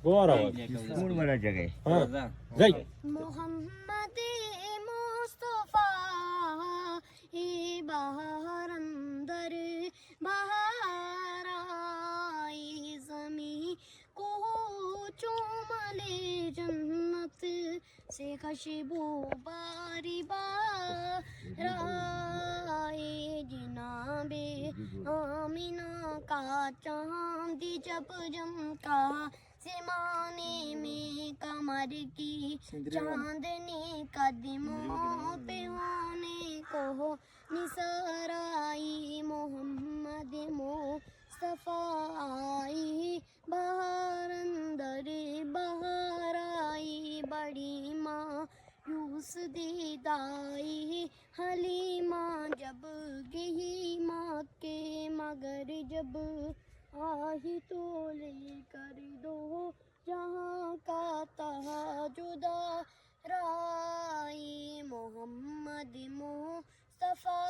گور آواز موڑ والا جگہ ہاں گئی محمد مصطفیٰ بہار اندر بہار آئی زمیں کو چوم لے جنت سے خوشبو باری بار آئے جناب آمینہ کا چاند جب جمکا زمانے میں کمر کی چاندنی قدموں پہ ہونے کو نثار آئی محمد مصطفیٰ آئی بہار اندر بہار آئی بڑی مایوس دیدائی حلیمہ جب گئی ماں کے مگر جب آہی تو لے کر دو جہاں کا تاجدار آئی محمد مصطفیٰ